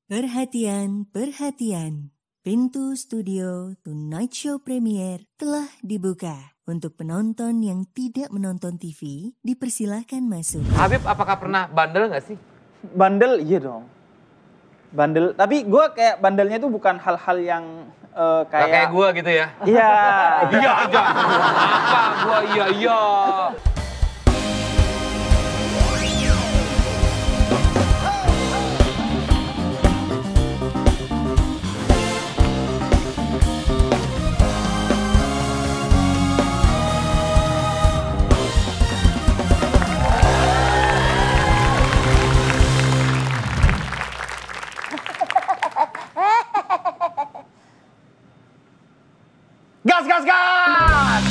Perhatian, perhatian. Pintu studio Tonight Show Premier telah dibuka. Untuk penonton yang tidak menonton TV, dipersilahkan masuk. Habib, apakah pernah bandel nggak sih? Bandel, iya dong. Bandel, tapi gue kayak bandelnya itu bukan hal-hal yang Kayak gue gitu ya? Iya. Iya aja. Apa gue iya. Gas!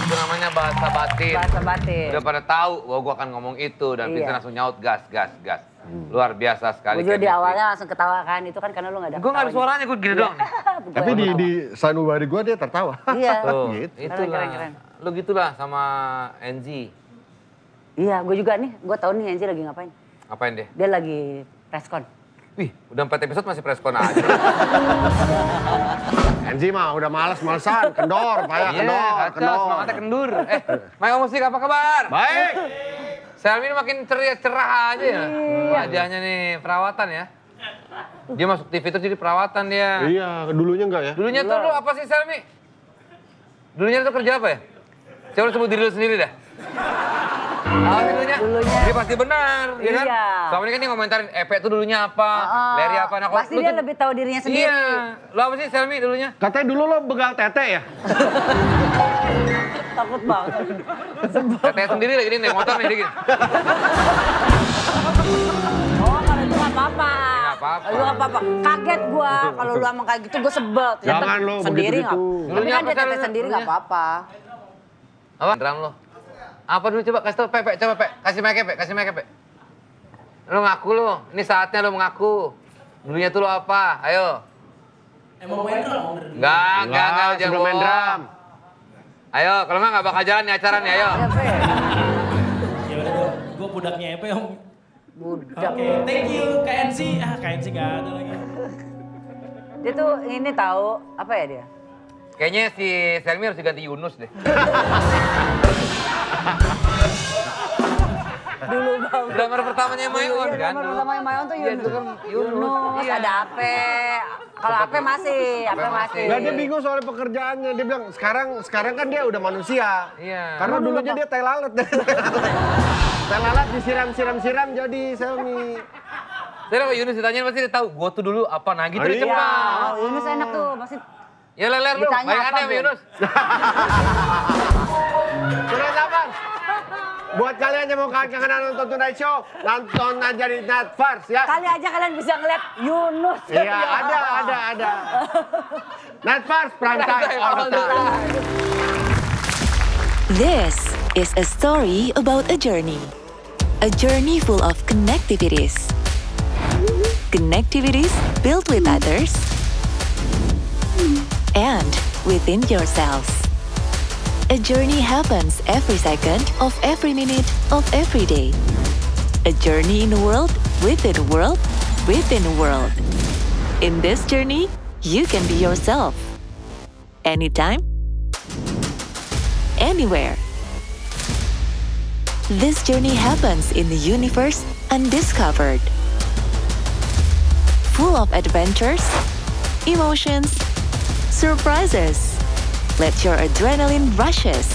Itu namanya bahasa batin. Bahasa batin. Udah pada tahu bahwa gue akan ngomong itu dan Vincent langsung nyaut gas. Luar biasa sekali. Gue juga di awalnya langsung ketawa kan, itu kan karena lu gak ada. Gue gak ada suaranya, gue gini dong. Tapi di sanubari gue dia tertawa. Iya. Tuh, Gitu. itulah. Keren. Lu gitulah sama Enzi. Iya, gue juga nih, gue tahu nih Enzi lagi ngapain. Ngapain deh? Dia lagi preskon. Wih, udah 4 episode masih preskon aja. Enzi mah udah males-malesan, kendor, payah kacau, semangatnya kendur. Mayo Musik apa kabar? Baik. Selmi ini makin cerah aja ya. Wajahnya nih, perawatan ya. Dia masuk TV terus jadi perawatan dia. Iya, dulunya enggak ya? Dulunya tuh lu apa sih Selmi? Dulunya tuh kerja apa ya? Coba lu sebut diri lu sendiri dah. Dulunya. Dia pasti benar, ya kan? Iya. Selama ini kan dia ngomentarin, Epe tuh dulunya apa, Leri apa. Nah, pasti dia lebih tahu dirinya sendiri. Iya. Lu apa sih Selmi dulunya? Katanya dulu lo begal tete ya? Takut banget. Teteh sendiri lagi nih, naik motor nih dikit. Oh, kalau itu gak apa-apa. Nggak apa-apa. Itu gak apa-apa. Kaget gue, kalau lu emang kayak gitu gue sebel. Ternyata Jangan lo sendiri begitu-begitu. Tapi Dulunya kan apa, dia teteh Sel? sendiri gak Dulunya? apa-apa. Apa? Drum lo. Apa dulu coba kasih tau Pepe, coba Pe. Kasih mic Pe. Lo ngaku lo, ini saatnya lo mengaku. Dulunya tuh lo apa? Ayo. Emang main drum? Enggak, jangan sebelum main bohong. drum. Ayo, kalau nggak bakal jalan nih acara nih, ayo. Ya udah, gue budaknya Epe om. Budak. Oke, thank you KNC. KNC gak ada lagi. Dia tuh ini tahu apa ya dia? Kayaknya si Selmi harus diganti Yunus deh. Dulu banget. Drummer pertamanya Mayon Iya, kan? nomor pertama yang Mayon tuh Iya, Yunus. itu kan Yunus. Ada Ape. Kalau Ape masih, Ape masih. Nah, dia bingung soal pekerjaannya. Dia bilang sekarang kan dia udah manusia. Iya. Karena dulunya dia tai lalat. Tai lalat disiram jadi Selmi. Jadi kalau Yunus ditanyain pasti dia tahu, gua tuh dulu apa, nah gitu dia Iya. cepat. Oh, Yunus enak tuh, masih Ya leler lu, Ditanya baik apa, aneh sama Bro? Yunus. Terus apa? Buat kalian yang mau kangen nonton Tonight Show, nonton aja di Netflix ya. kali aja kalian bisa ngeliat Yunus. Iya, ada. Netflix prime time all the time. This is a story about a journey. A journey full of connectivities. Connectivities built with others and within yourselves. A journey happens every second of every minute of every day. A journey in a world within a world within a world. In this journey, you can be yourself. Anytime, anywhere. This journey happens in the universe undiscovered. Full of adventures, emotions, surprises. Let your adrenaline rushes.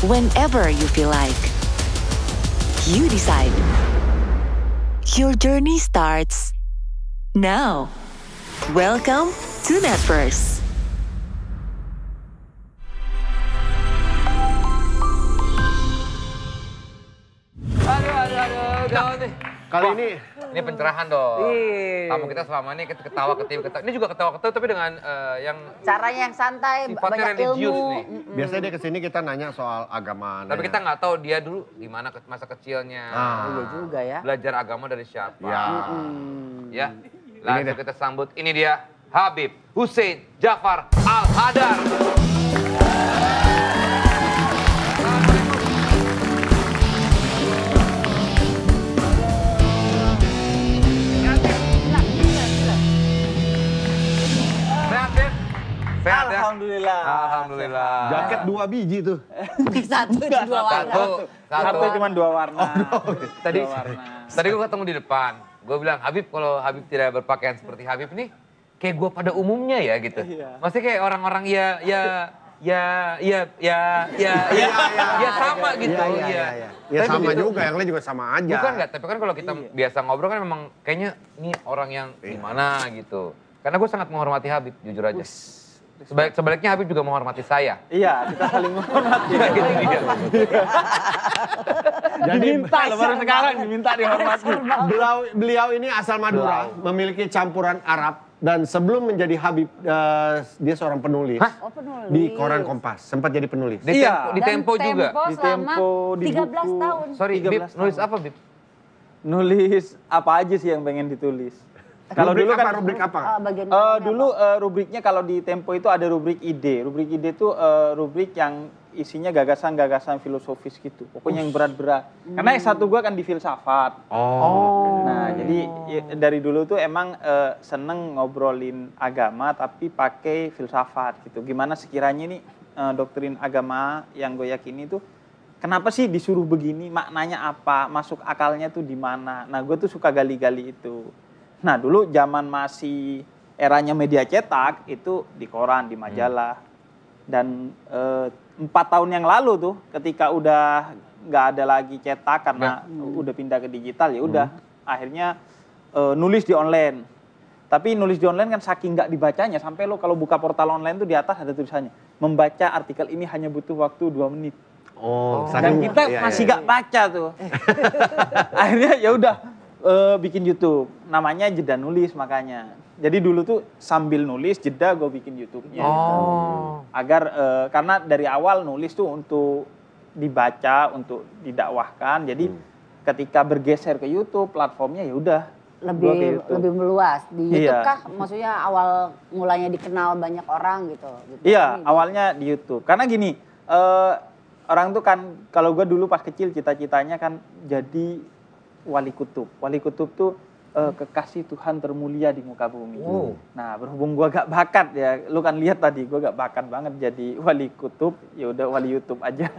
Whenever you feel like. You decide. Your journey starts now. Welcome to Netverse. Aduh, gawat nih. Kali Wah, ini pencerahan dong. Iya. Tamu kita selama ini ketawa ketiwi. Ini juga ketawa ketiwi tapi dengan yang Caranya yang santai, sifatnya banyak religius ilmu. nih. biasanya dia kesini kita nanya soal agama. Tapi kita nggak tahu dia dulu di mana masa kecilnya. Iya juga ya. Belajar agama dari siapa. Ya. Ya. Ini Langsung dia. kita sambut. Ini dia Habib Hussein Jafar Al-Hadar. Iya. Alhamdulillah. Jaket 2 biji tuh. Satu itu dua warna. Satu cuma 2 warna. Tadi Dua warna. tadi gue ketemu di depan. Gue bilang, Habib kalau Habib tidak berpakaian seperti Habib nih, kayak gue pada umumnya ya gitu. Iya. Maksudnya kayak orang-orang ya sama gitu. Iya. Ya Tapi sama begitu- juga, yang lain juga sama aja. Bukan nggak, tapi kan kalau kita biasa ngobrol kan memang kayaknya ini orang yang gimana gitu. Karena gue sangat menghormati Habib, jujur aja. Sebaliknya Habib juga menghormati saya. Iya, kita saling menghormati. Gitu dia. Jadi Diminta loh, baru sekarang diminta dihormati. beliau ini asal Madura, memiliki campuran Arab. Dan sebelum menjadi Habib, dia seorang penulis. Oh, penulis. Di koran Kompas, sempat jadi penulis. Di Iya. Tempo juga. Di selama Tempo, di 13 buku. tahun. Sorry, 13 Bib, nulis tahun. apa Bib? Nulis apa aja sih yang pengen ditulis. Kalau Rubrik dulu kan rubrik apa? Bagian dulu rubriknya kalau di Tempo itu ada rubrik ide. Rubrik ide itu rubrik yang isinya gagasan-gagasan filosofis gitu. Pokoknya yang berat-berat. Karena S1 gua kan di filsafat. Nah, jadi dari dulu tuh emang seneng ngobrolin agama tapi pakai filsafat gitu. Gimana sekiranya nih doktrin agama yang gue yakini tuh kenapa sih disuruh begini? Maknanya apa? Masuk akalnya tuh di mana? Nah, gue tuh suka gali-gali itu. Nah, dulu zaman masih eranya media cetak itu di koran, di majalah. Dan 4 tahun yang lalu tuh ketika udah nggak ada lagi cetak karena udah pindah ke digital ya udah akhirnya nulis di online. Tapi nulis di online kan saking nggak dibacanya sampai lo kalau buka portal online tuh di atas ada tulisannya membaca artikel ini hanya butuh waktu 2 menit. Dan kita masih nggak baca tuh. Akhirnya ya udah bikin YouTube. Namanya Jeda Nulis makanya. Jadi dulu tuh sambil nulis jeda gue bikin YouTube-nya. Gitu. Agar karena dari awal nulis tuh untuk dibaca, untuk didakwahkan. Jadi ketika bergeser ke YouTube platformnya ya udah lebih meluas di YouTube Iya. kah? Maksudnya awal mulanya dikenal banyak orang gitu. Iya, awalnya di YouTube. Karena gini, orang tuh kan kalau gue dulu pas kecil cita-citanya kan jadi wali kutub. Wali kutub tuh kekasih Tuhan termulia di muka bumi. Nah, berhubung gua gak bakat ya, lu kan lihat tadi gua gak bakat banget jadi wali kutub, ya udah wali YouTube aja.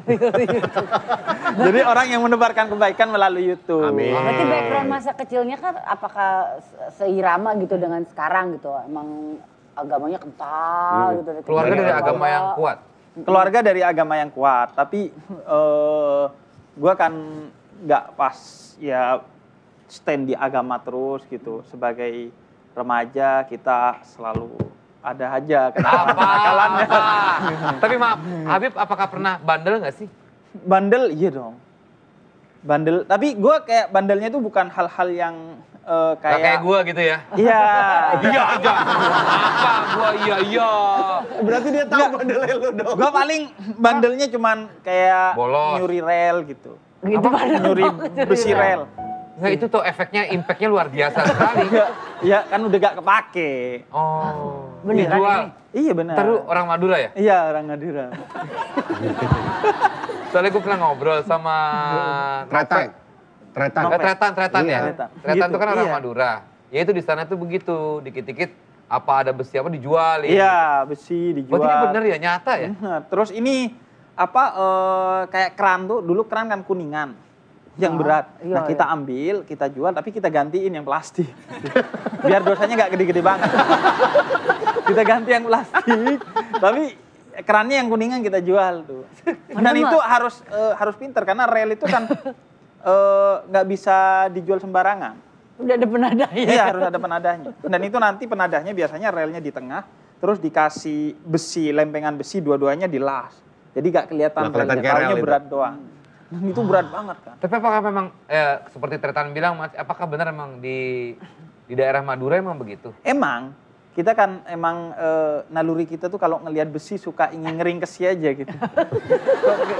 Jadi orang yang menebarkan kebaikan melalui YouTube. Amin. Berarti background masa kecilnya kan apakah seirama gitu dengan sekarang gitu? Emang agamanya kental gitu. Keluarga dari agama yang kuat. Keluarga dari agama yang kuat, tapi gua kan gak pas ya stand di agama terus gitu. Sebagai remaja kita selalu ada aja kenakalannya. Tapi maaf, Habib apakah pernah bandel nggak sih? Bandel iya dong. Bandel, tapi gue kayak bandelnya itu bukan hal-hal yang Nggak kayak gue gitu ya? Iya. Iya aja. Apa gue iya. Berarti dia tahu bandelnya lu dong. Gue paling bandelnya cuman kayak Bolos. nyuri rel gitu. Gitu Nyuri besi rel. Nggak, itu tuh efeknya, impactnya luar biasa sekali. Iya kan udah gak kepake. Oh, Beneran dijual. Iya benar. Ntar lu orang Madura ya? Iya orang Madura. Soalnya gue pernah ngobrol sama Tretan. Tretan ya? Tretan. Tretan Gitu, tuh kan orang iya. Madura. Ya itu di sana tuh begitu, dikit-dikit apa ada besi apa dijual. Iya besi dijual. Berarti ini bener ya, nyata ya? Bener. Terus ini apa kayak keran tuh, dulu keran kan kuningan. Yang berat. Iya, Nah kita ambil, kita jual, tapi kita gantiin yang plastik. Biar dosanya nggak gede-gede banget. Kita ganti yang plastik, tapi kerannya yang kuningan kita jual tuh. Dan itu harus pinter karena rel itu kan nggak bisa dijual sembarangan. Udah ada penadanya. Iya harus ada penadahnya. Dan itu nanti penadahnya biasanya relnya di tengah, terus dikasih besi, lempengan besi dua-duanya dilas. Jadi nggak kelihatan Nggak kelihatan relnya, kayak rel taunya itu. berat doang. Dan itu berat banget kan. Tapi apakah memang, seperti Tretan bilang, Mas, apakah benar emang di daerah Madura emang begitu? Emang, kita kan emang naluri kita tuh kalau ngelihat besi suka ingin ngeringkesi aja gitu.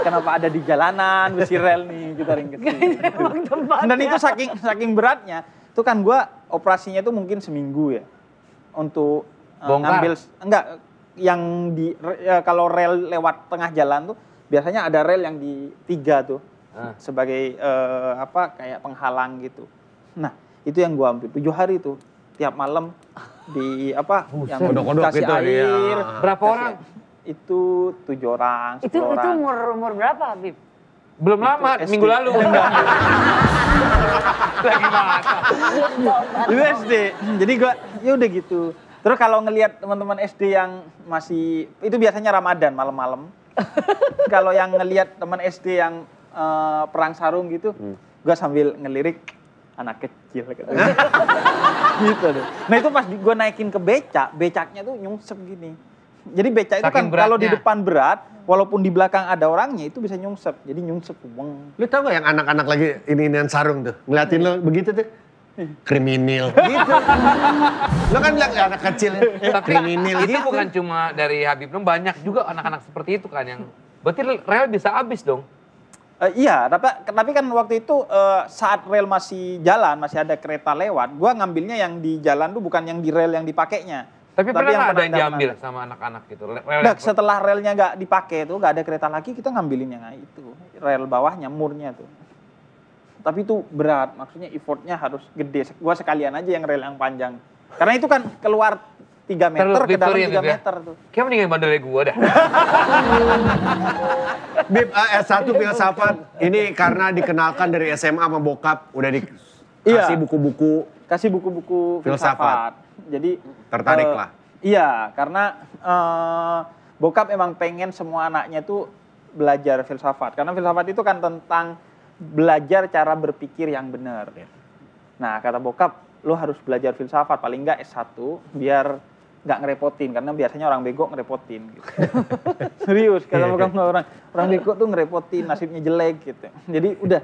Kenapa ada di jalanan besi rel nih, kita ringkesi. Gitu. Dan itu saking beratnya, itu kan gua operasinya tuh mungkin seminggu ya. Untuk Bongkar? ngambil, enggak, yang di, kalau rel lewat tengah jalan tuh, biasanya ada rel yang di 3 tuh. Sebagai kayak penghalang gitu. Nah, itu yang gua ambil 7 hari tuh. Tiap malam di yang kodok-kodok kasih gitu, air. iya. Berapa orang? itu 7 orang, 10 Itu orang. umur berapa, Habib? Belum lama, SD. minggu lalu. Lagi masak. Itu SD. Jadi gua ya udah gitu. Terus kalau ngelihat teman-teman SD yang masih itu biasanya Ramadan malam-malam. Kalau yang ngelihat teman SD yang perang sarung gitu, gua sambil ngelirik anak kecil gitu. Gitu deh. Nah itu pas gua naikin ke becaknya tuh nyungsep gini. Jadi becak itu Saking kan kalau di beratnya. depan berat, walaupun di belakang ada orangnya itu bisa nyungsep. Jadi nyungsep weng. Lu tau gak yang anak-anak lagi ini-inian sarung tuh? Ngeliatin lo begitu tuh? Kriminal. Gitu. Lo kan bilang ya, anak kecil ya. Kriminal Itu gitu. bukan cuma dari Habib Num, banyak juga anak-anak seperti itu kan yang berarti rel bisa habis dong. Iya, tapi kan waktu itu saat rel masih jalan, masih ada kereta lewat, gua ngambilnya yang di jalan tuh bukan yang di rel yang dipakainya. Tapi pernah nggak ada yang penandaan diambil ada. sama anak-anak gitu? Nah, setelah relnya nggak dipakai tuh, nggak ada kereta lagi, kita ngambilin yang itu, rel bawahnya, murnya tuh. Tapi itu berat, maksudnya effortnya harus gede. Gua sekalian aja yang rel yang panjang. Karena itu kan keluar 3 meter ke dalam 3 meter tuh. Kayak mendingan bandelnya gua dah. Bib, S1 filsafat ini karena dikenalkan dari SMA sama bokap, udah Iya. dikasih buku-buku. Kasih buku-buku Filsafat. filsafat. Jadi Tertarik lah. Iya, karena bokap emang pengen semua anaknya tuh belajar filsafat. Karena filsafat itu kan tentang belajar cara berpikir yang benar. Nah, kata bokap, lo harus belajar filsafat paling enggak S1 biar nggak ngerepotin, karena biasanya orang bego ngerepotin gitu. Serius, kata bokap, orang bego tuh ngerepotin, nasibnya jelek gitu. Jadi udah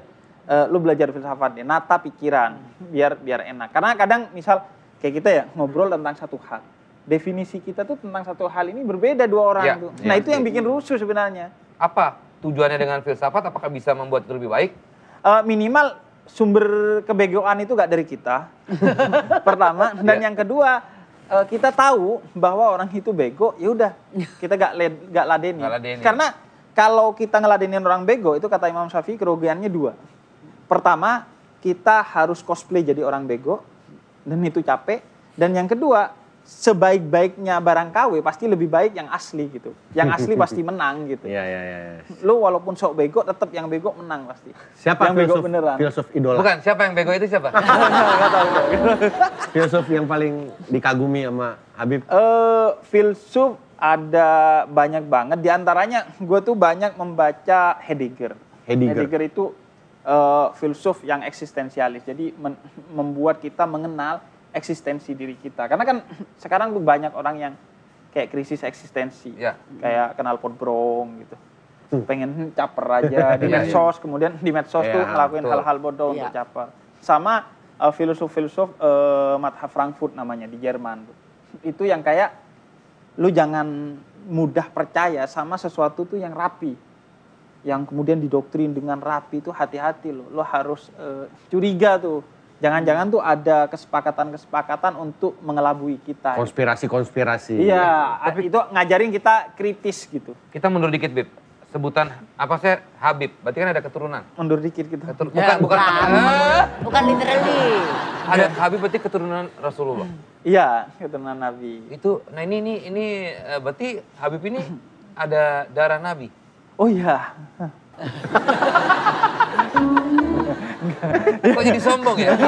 lu belajar filsafat ya, nata pikiran biar enak. Karena kadang misal kayak kita ya ngobrol tentang satu hal, definisi kita tuh tentang satu hal ini berbeda 2 orang Ya, tuh. ya. Nah itu yang bikin rusuh sebenarnya. Apa tujuannya dengan filsafat? Apakah bisa membuat itu lebih baik? Minimal sumber kebegoan itu gak dari kita. Pertama, dan yang kedua kita tahu bahwa orang itu bego, ya udah kita gak ladenin. Nggak ladenin. Karena kalau kita ngeladenin orang bego itu kata Imam Syafi'i kerugiannya 2. Pertama, kita harus cosplay jadi orang bego dan itu capek. Dan yang kedua, sebaik-baiknya barang KW pasti lebih baik yang asli gitu. Yang asli pasti menang gitu. Iya. Lu walaupun sok bego, tetap yang bego menang pasti. Siapa yang bego filsuf, beneran? filsuf idola? Bukan, siapa yang bego itu siapa? Nggak tahu. Filsuf yang paling dikagumi sama Habib? Filsuf ada banyak banget. Di antaranya gue tuh banyak membaca Heidegger. Heidegger itu filsuf yang eksistensialis. Jadi membuat kita mengenal eksistensi diri kita. Karena kan sekarang tuh banyak orang yang kayak krisis eksistensi. Ya. Kayak kenal pot brong gitu. Pengen caper aja di Iya, medsos, kemudian di medsos Iya, tuh ngelakuin betul. hal-hal bodoh untuk Iya. caper. Sama filsuf-filsuf Mathaf Frankfurt namanya di Jerman tuh. Itu yang kayak lu jangan mudah percaya sama sesuatu tuh yang rapi. Yang kemudian didoktrin dengan rapi itu hati-hati lo. Lo harus curiga tuh. Jangan-jangan tuh ada kesepakatan-kesepakatan untuk mengelabui kita. Konspirasi-konspirasi. Iya, itu ngajarin kita kritis gitu. Kita mundur dikit, Bib. Sebutan apa sih Habib? Berarti kan ada keturunan. Mundur dikit gitu. Bukan. Bukan literally. Ada Habib berarti keturunan Rasulullah. Iya, keturunan Nabi. Itu, nah ini berarti Habib ini ada darah Nabi. Oh iya. Kok jadi sombong ya?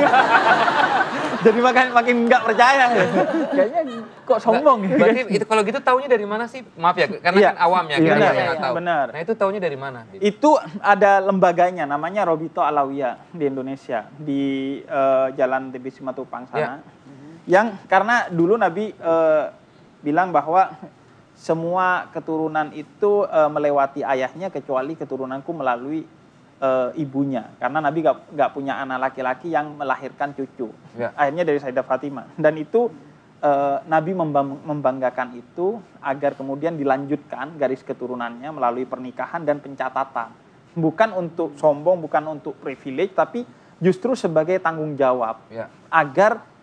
Jadi makin nggak percaya. Kayaknya kok sombong ya. Berarti itu kalau gitu taunya dari mana sih? Maaf ya, karena Iya. kan awamnya Iya, kita benar, masih nggak tahu. benar. Nah itu taunya dari mana? Bib? Itu ada lembaganya namanya Robito Alawiyah di Indonesia di Jalan TB Simatupang sana. Yang karena dulu Nabi bilang bahwa semua keturunan itu melewati ayahnya kecuali keturunanku melalui ibunya. Karena Nabi gak punya anak laki-laki yang melahirkan cucu. Ya. Akhirnya dari Sayyidah Fatimah. Dan itu Nabi membanggakan itu agar kemudian dilanjutkan garis keturunannya melalui pernikahan dan pencatatan. Bukan untuk sombong, bukan untuk privilege, tapi justru sebagai tanggung jawab. Ya. Agar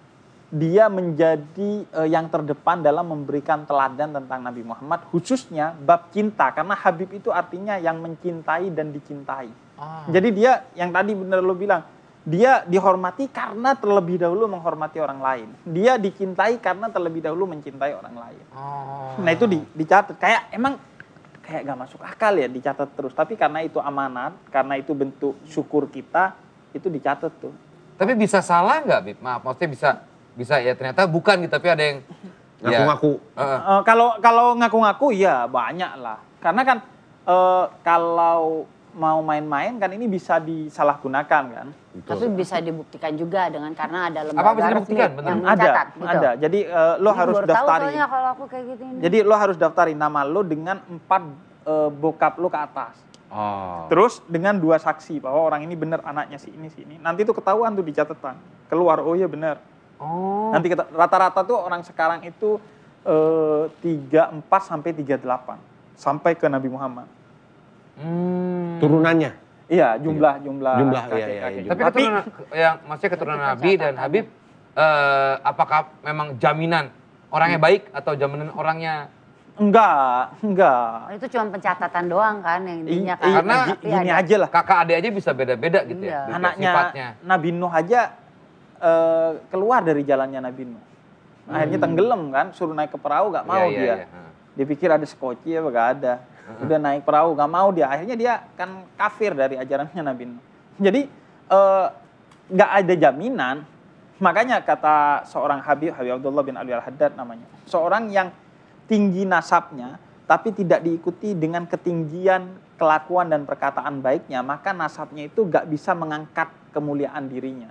dia menjadi yang terdepan dalam memberikan teladan tentang Nabi Muhammad, khususnya bab cinta. Karena Habib itu artinya yang mencintai dan dicintai. Jadi dia yang tadi benar lo bilang, Dia dihormati karena terlebih dahulu menghormati orang lain. Dia dicintai karena terlebih dahulu mencintai orang lain. Nah itu dicatat. Kayak gak masuk akal ya dicatat terus. Tapi karena itu amanat, karena itu bentuk syukur kita, itu dicatat tuh. Tapi bisa salah nggak, Bib? Maaf, maksudnya bisa ya ternyata bukan gitu, tapi ada yang ngaku-ngaku. Kalau ngaku-ngaku ya banyak lah. Karena kan kalau mau main-main kan ini bisa disalahgunakan kan. Tapi bisa dibuktikan juga dengan karena ada lembaga Apa bisa dibuktikan? resmi yang Ada, mencatat. Gitu. ada. Jadi lo harus Baru tahu daftarin. soalnya kalau aku kayak gitu ini. Jadi lo harus daftarin nama lo dengan 4 bokap lo ke atas. Terus dengan 2 saksi bahwa orang ini benar anaknya si ini. Nanti itu ketahuan tuh di catatan. Keluar, oh iya benar. Nanti rata-rata tuh orang sekarang itu 34 sampai 38 sampai ke Nabi Muhammad. Turunannya. Iya, jumlah iya. Tapi keturunan, maksudnya keturunan Nabi dan Habib, apakah memang jaminan orangnya baik atau jaminan orangnya? Enggak. Itu cuma pencatatan doang kan yang intinya kan. Karena gini aja lah. Kakak adik aja bisa beda-beda gitu Iya. ya. Anaknya Sifatnya. Nabi Nuh aja keluar dari jalannya Nabi Nuh. Akhirnya tenggelam kan, suruh naik ke perahu gak mau dia. Dia pikir ada skoci apa gak ada. Udah naik perahu gak mau dia. Akhirnya dia kan kafir dari ajarannya Nabi Nuh. Jadi gak ada jaminan. Makanya kata seorang Habib Abdullah bin Ali Al-Haddad namanya. Seorang yang tinggi nasabnya tapi tidak diikuti dengan ketinggian kelakuan dan perkataan baiknya, maka nasabnya itu gak bisa mengangkat kemuliaan dirinya.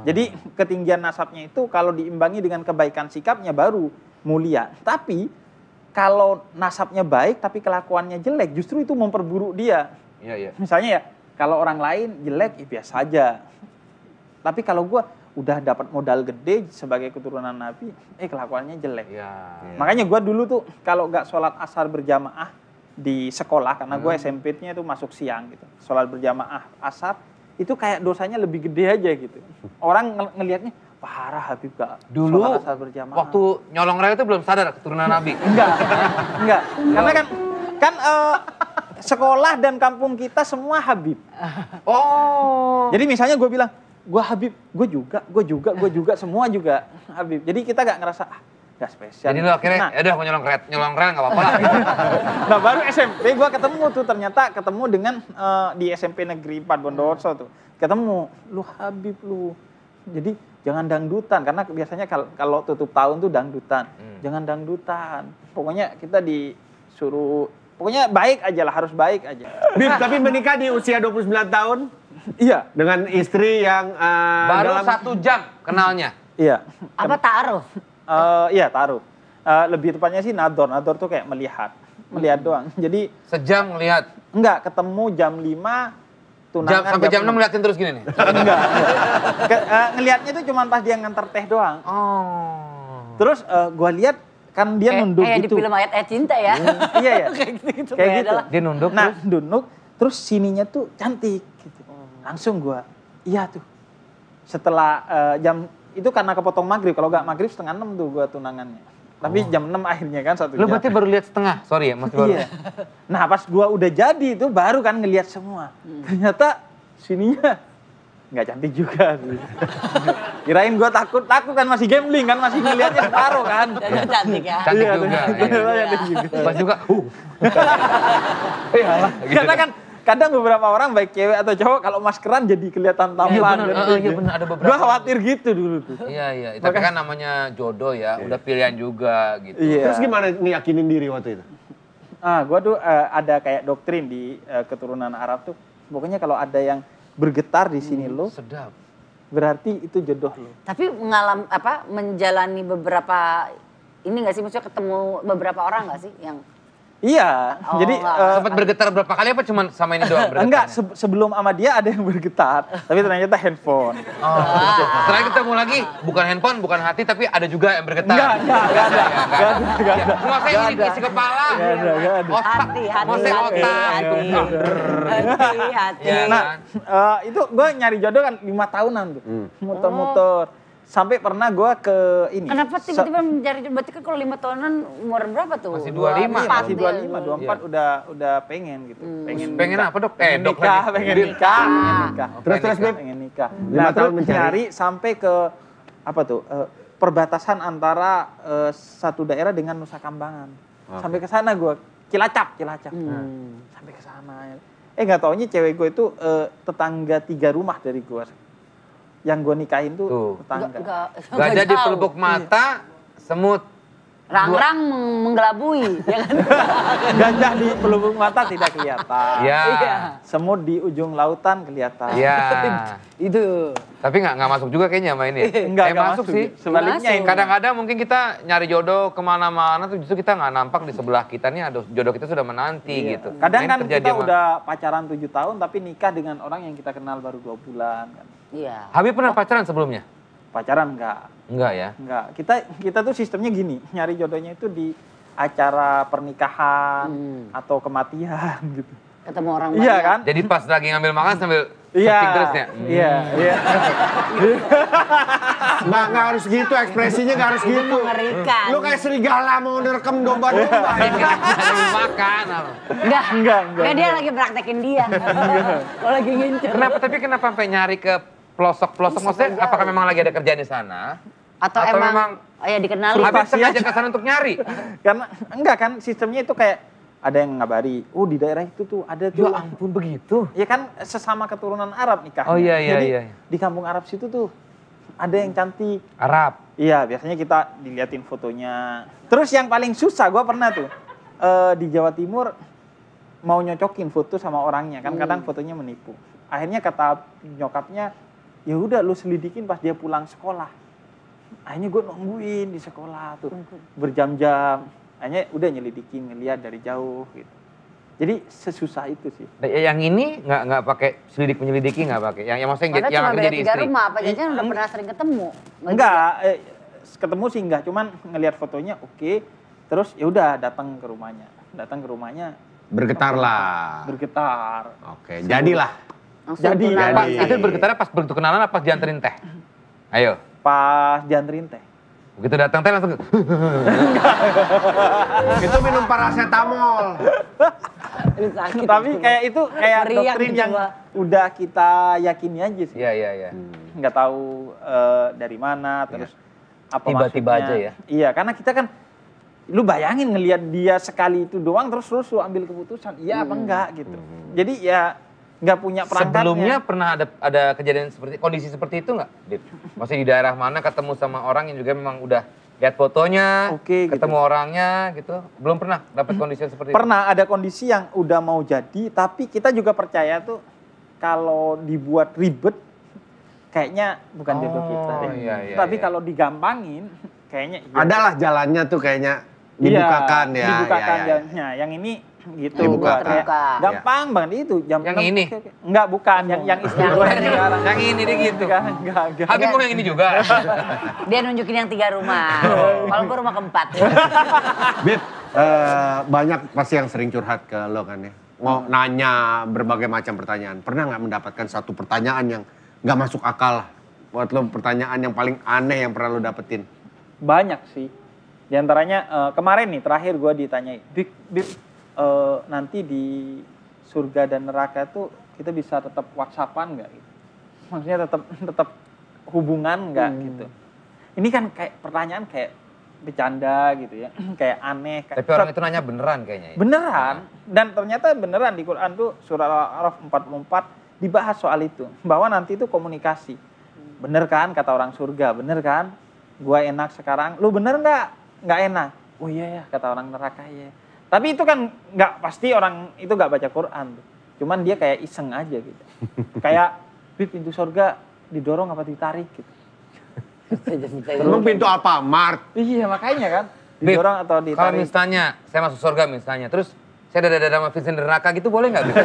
Jadi ketinggian nasabnya itu kalau diimbangi dengan kebaikan sikapnya baru mulia. Tapi kalau nasabnya baik tapi kelakuannya jelek, justru itu memperburuk dia. Iya. Misalnya ya, kalau orang lain jelek, biasa aja. Tapi kalau gue udah dapat modal gede sebagai keturunan Nabi, kelakuannya jelek. Makanya gue dulu tuh kalau nggak sholat asar berjamaah di sekolah, karena gue SMP-nya itu masuk siang gitu. Sholat berjamaah asar, itu kayak dosanya lebih gede aja gitu. Orang ngelihatnya, parah Habib gak Dulu sholat asar berjamaah. waktu nyolong raya itu belum sadar keturunan Nabi. Enggak. Karena kan sekolah dan kampung kita semua Habib. Jadi misalnya gue bilang, gue Habib, gue juga, semua juga Habib. Jadi kita gak ngerasa, gak spesial. Jadi lo akhirnya, yaudah gue nyolong raya gak apa-apa lah. Nah baru SMP gue ketemu tuh, ternyata ketemu dengan di SMP Negeri 4 Bondowoso tuh. Ketemu, lu Habib lu. Jadi jangan dangdutan, karena biasanya kalau tutup tahun tuh dangdutan. Jangan dangdutan. Pokoknya kita disuruh, pokoknya baik aja lah, harus baik aja. Bib, tapi menikah di usia 29 tahun? Iya. Dengan istri yang Baru 1 jam kenalnya. Iya. Apa ta'aruf? Iya, taruh. Lebih tepatnya sih nador. Nador tuh kayak melihat doang. Jadi sejam ngelihat. Enggak, ketemu jam 5, tunangan Sampai jam 6 ngeliatin terus gini nih? Enggak. Ngelihatnya tuh cuma pas dia nganter teh doang. Terus gua lihat kan dia nunduk kayak gitu. Kayak di film ayat cinta ya. Iya ya. Kayak gitu. Kayak gitu. Dia nunduk Nah, terus? nunduk terus sininya tuh cantik gitu. Langsung gua, iya tuh. Setelah jam itu karena kepotong maghrib, kalau nggak maghrib 5:30 tuh gua tunangannya. Tapi jam 6 akhirnya kan 1 jam. Lu berarti baru lihat setengah? Sorry ya, masih baru. Iya. Nah pas gua udah jadi itu baru kan ngelihat semua. Ternyata sininya nggak cantik juga. Kirain gua takut kan masih gambling kan, masih ngelihatnya separuh kan. Dan cantik ya. Cantik juga. Cantik juga. Pas juga, Karena kan kadang beberapa orang baik cewek atau cowok kalau maskeran jadi kelihatan tampan. Iya benar, ada beberapa. Gua khawatir gitu dulu tuh. Iya. Tapi kan namanya jodoh ya, udah pilihan juga gitu. Iya. Terus gimana ngeyakinin diri waktu itu? Gua tuh ada kayak doktrin di keturunan Arab tuh. Pokoknya kalau ada yang bergetar di sini lo, Sedap. berarti itu jodoh lo. Tapi menjalani beberapa ini nggak sih, maksudnya ketemu beberapa orang nggak sih yang Iya, jadi Sempat bergetar berapa kali apa cuma sama ini doang bergetar? enggak, sebelum sama dia ada yang bergetar, tapi ternyata handphone. Setelah ketemu lagi, bukan handphone, bukan hati, tapi ada juga yang bergetar. Enggak ada. Maksudnya ini isi kepala. Enggak ada. Otak. Maksudnya otak. hati. Nah, itu gue nyari jodoh kan 5 tahunan tuh. Muter-muter. sampai pernah gue ke ini. Kenapa tiba-tiba mencari, berarti kan kalau 5 tahunan umur berapa tuh? Masih 25. Masih 25, 24 udah pengen gitu. Pengen apa dok? Pengen Dok nikah, lagi. pengen nikah, pengen nikah. Terus Beb? Pengen nikah. 5 Nah, tahun terus mencari. nyari sampai ke apa tuh? Perbatasan antara satu daerah dengan Nusa Kambangan. Sampai ke sana gue, Cilacap. Sampai ke sana. Nggak taunya cewek gue itu tetangga 3 rumah dari gue. Yang gue nikahin tuh tetangga. Gajah di pelupuk mata, semut. Rang-rang menggelabui, ya kan? Gajah di pelupuk mata tidak kelihatan. Iya. Semut di ujung lautan kelihatan. Iya. Itu. Tapi nggak masuk juga kayaknya sama ini. Enggak masuk sih. Sebaliknya ini. Kadang-kadang mungkin kita nyari jodoh kemana-mana tuh justru kita nggak nampak di sebelah kita nih ada jodoh kita sudah menanti gitu. Kadang Nah, ini kan terjadi kita sama- udah pacaran 7 tahun tapi nikah dengan orang yang kita kenal baru 2 bulan kan. Iya. Habib pernah pacaran sebelumnya? Pacaran enggak. Enggak ya? Enggak. Kita tuh sistemnya gini, nyari jodohnya itu di acara pernikahan atau kematian gitu. Ketemu orang Iya banyak. kan? Jadi pas lagi ngambil makan sambil Iya. setting terus ya? Iya. Nggak harus gitu, ekspresinya nggak harus gitu. Mengerikan. Lu kayak serigala mau nerekam domba-domba. Sambil makan. Enggak, dia lagi praktekin dia. Kalau lagi ngincer. Kenapa sampai nyari ke pelosok-pelosok? Maksudnya apakah memang lagi ada kerjaan di sana? Atau Atau emang memang ya dikenali. Habib Frustasi sengaja aja. ke sana untuk nyari? Karena enggak kan sistemnya itu kayak ada yang ngabari, di daerah itu tuh ada tuh. Ya ampun begitu. Ya kan sesama keturunan Arab nikahnya. Oh, iya. Jadi Iya. di kampung Arab situ tuh ada yang cantik. Arab. Iya, biasanya kita diliatin fotonya. Terus yang paling susah, gue pernah tuh di Jawa Timur mau nyocokin foto sama orangnya kan kadang fotonya menipu. Akhirnya kata nyokapnya, ya udah lu selidikin pas dia pulang sekolah. Akhirnya gue nungguin di sekolah tuh berjam-jam. Akhirnya udah nyelidikin, ngeliat dari jauh gitu. Jadi sesusah itu sih. Yang ini nggak pakai penyelidiki nggak pakai. Yang maksudnya Padahal yang cuma kerja beda di 3 istri. rumah, apa jangan udah pernah sering ketemu? Enggak, ketemu sih enggak, cuman ngelihat fotonya oke. Terus ya udah datang ke rumahnya. Bergetar lah. Bergetar. Oke, jadilah. Langsung Jadi, tunangan. Pas itu bergetarnya pas bentuk kenalan apa pas dianterin teh? Ayo. Pas dianterin teh. Begitu datang teh langsung Itu minum paracetamol. Ini sakit. Tapi kayak itu kayak Teriak doktrin gitu, yang Pak. udah kita yakini aja sih. Iya. Nggak tahu dari mana, terus apa Tiba-tiba maksudnya. aja ya? Iya, karena kita kan, lu bayangin ngelihat dia sekali itu doang, terus lu ambil keputusan, iya apa enggak gitu. Jadi ya nggak punya perangkatnya. Sebelumnya pernah ada kejadian kondisi seperti itu nggak, Dit? Masih di daerah mana ketemu sama orang yang juga memang udah lihat fotonya, Oke, gitu. ketemu orangnya gitu? Belum pernah dapat kondisi seperti Pernah ada kondisi yang udah mau jadi, tapi kita juga percaya tuh kalau dibuat ribet, kayaknya bukan jodoh kita deh. Iya, Tapi iya. kalau digampangin, kayaknya iya. Adalah jalannya tuh kayaknya dibukakan ya. Dibukakan ya. jalannya. Yang ini gitu. Dibukakan. Kayak Terbuka. gampang banget itu. Jam Yang 6, ini? oke. Enggak, bukan. Yang istri gue yang sekarang. Yang ini dia gitu. Enggak. Habib mau yang ini juga. Dia nunjukin yang 3 rumah. Kalau gue rumah keempat. Bib, banyak pasti yang sering curhat ke lo kan ya. Mau nanya berbagai macam pertanyaan. Pernah nggak mendapatkan satu pertanyaan yang nggak masuk akal? Buat lo pertanyaan yang paling aneh yang pernah lo dapetin? Banyak sih. Di antaranya kemarin nih terakhir gue ditanyai, Bib, nanti di surga dan neraka tuh kita bisa tetap WhatsAppan nggak? Gitu. Maksudnya tetap hubungan nggak gitu? Ini kan kayak pertanyaan kayak bercanda gitu ya, kayak aneh. Tapi orang itu nanya beneran kayaknya ya? Beneran, dan ternyata beneran di Quran tuh surah Al-A'raf 44 dibahas soal itu, bahwa nanti itu komunikasi. Bener kan kata orang surga, bener kan? Gua enak sekarang, lu bener nggak? Nggak enak. Oh iya ya kata orang neraka ya. Tapi itu kan nggak pasti orang itu nggak baca Quran tuh. Cuman dia kayak iseng aja gitu. Kayak pintu surga didorong apa ditarik gitu. Emang pintu Alfamart? Iya makanya kan Bib, didorong atau kalau ditarik. misalnya saya masuk surga misalnya, terus saya dada-dada sama Vincent di neraka gitu boleh nggak, Bib?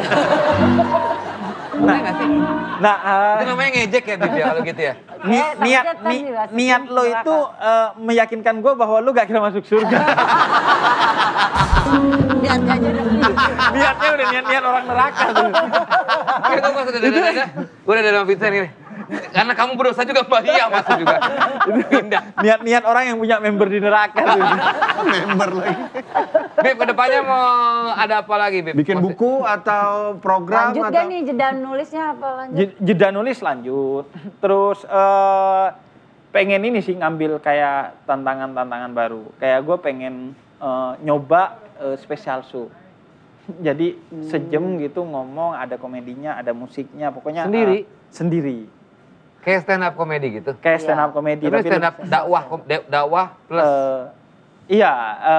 Boleh nggak sih? Nah, Itu namanya ngejek ya, Bib ya kalau gitu ya? niat lo itu meyakinkan gue bahwa lo gak kira masuk surga. Niatnya aja udah beli. Niatnya udah niat orang neraka tuh. Kayak gue pas udah dada-dada, gue udah dada sama Vincent gini. Karena kamu berdosa juga Mbak Iya masuk juga. Pindah. Niat-niat orang yang punya member di neraka. Member lagi. Bib, kedepannya mau ada apa lagi, Bib? Bikin buku atau program Lanjut atau... gak nih jeda nulisnya apa lanjut? Jeda nulis lanjut. Terus pengen ini sih ngambil kayak tantangan-tantangan baru. Kayak gue pengen nyoba special show. Jadi sejam gitu ngomong, ada komedinya, ada musiknya, pokoknya Sendiri? Sendiri. Kayak stand up comedy gitu. Kayak stand up comedy. Tapi stand up dakwah plus. Iya,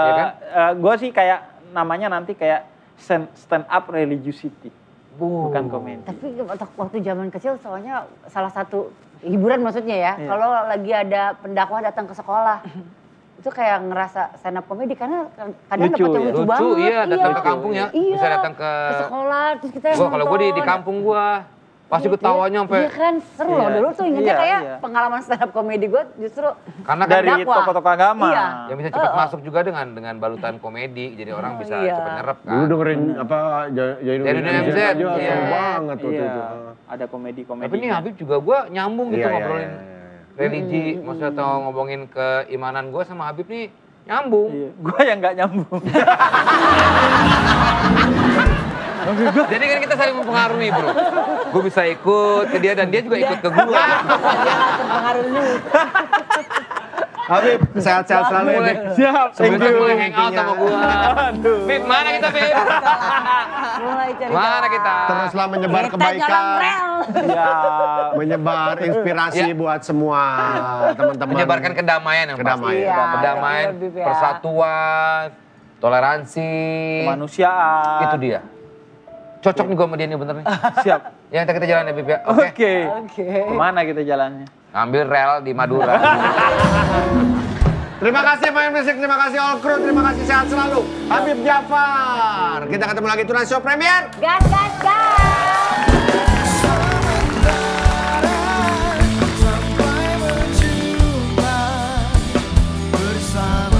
kan? gue sih kayak namanya nanti kayak stand up religiosity. Bukan komedi. Tapi waktu zaman kecil soalnya salah satu hiburan maksudnya ya, Iya. kalau lagi ada pendakwah datang ke sekolah, itu kayak ngerasa stand up comedy karena kadang Lucu, dapetnya ya? lucu Lucu, banget. iya, datang ke kampung ya. Iya, Bisa datang ke sekolah, terus kita yang Kalau gue di kampung gue, pasti gue tawanya sampai. Iya kan, seru loh. Iya. Dulu tuh ingetnya Iya, kayak iya. pengalaman stand up comedy gue justru Karena kan Dari dakwah. tokoh-tokoh agama. Iya. yang bisa cepat masuk juga dengan balutan komedi, jadi orang bisa iya. cepat nyerap kan. Dulu dengerin apa Jainuddin Jainuddin MZ MZ, aja iya. seru banget waktu Iya, itu. ada komedi-komedi. Tapi nih Habib juga gue nyambung gitu Iya, iya, ngobrolin iya, religi, maksudnya atau ngomongin keimanan gue sama Habib nih nyambung. Iya, gue yang nggak nyambung. Jadi kan kita saling mempengaruhi bro. Gue bisa ikut ke dia dan dia juga ikut ke gue. terpengaruh lu. Habib, sehat-sehat selalu ya, Bib. Siap, thank Sebentar you. mulai hangout sama gue. Aduh. Bib, mana kita Bib? Mulai cari Mana jalan. kita? Teruslah menyebar Kita jalan kebaikan, rel. Ya, menyebar inspirasi Ya. buat semua teman-teman. Menyebarkan kedamaian yang pasti. Kedamaian. Iya, Kedamaian, iya, Bib, ya. persatuan, toleransi. kemanusiaan. Itu dia. Cocok nih gue sama dia nih bener nih. Siap. Ya kita jalan ya Bib ya. Oke. Oke. Oke. Kemana kita jalannya? Ngambil rel di Madura. Terima kasih main musik, terima kasih all crew, terima kasih sehat selalu. Habib Jafar. Kita ketemu lagi Tonight Show Premier. Gas, gas, gas. Sampai berjumpa bersama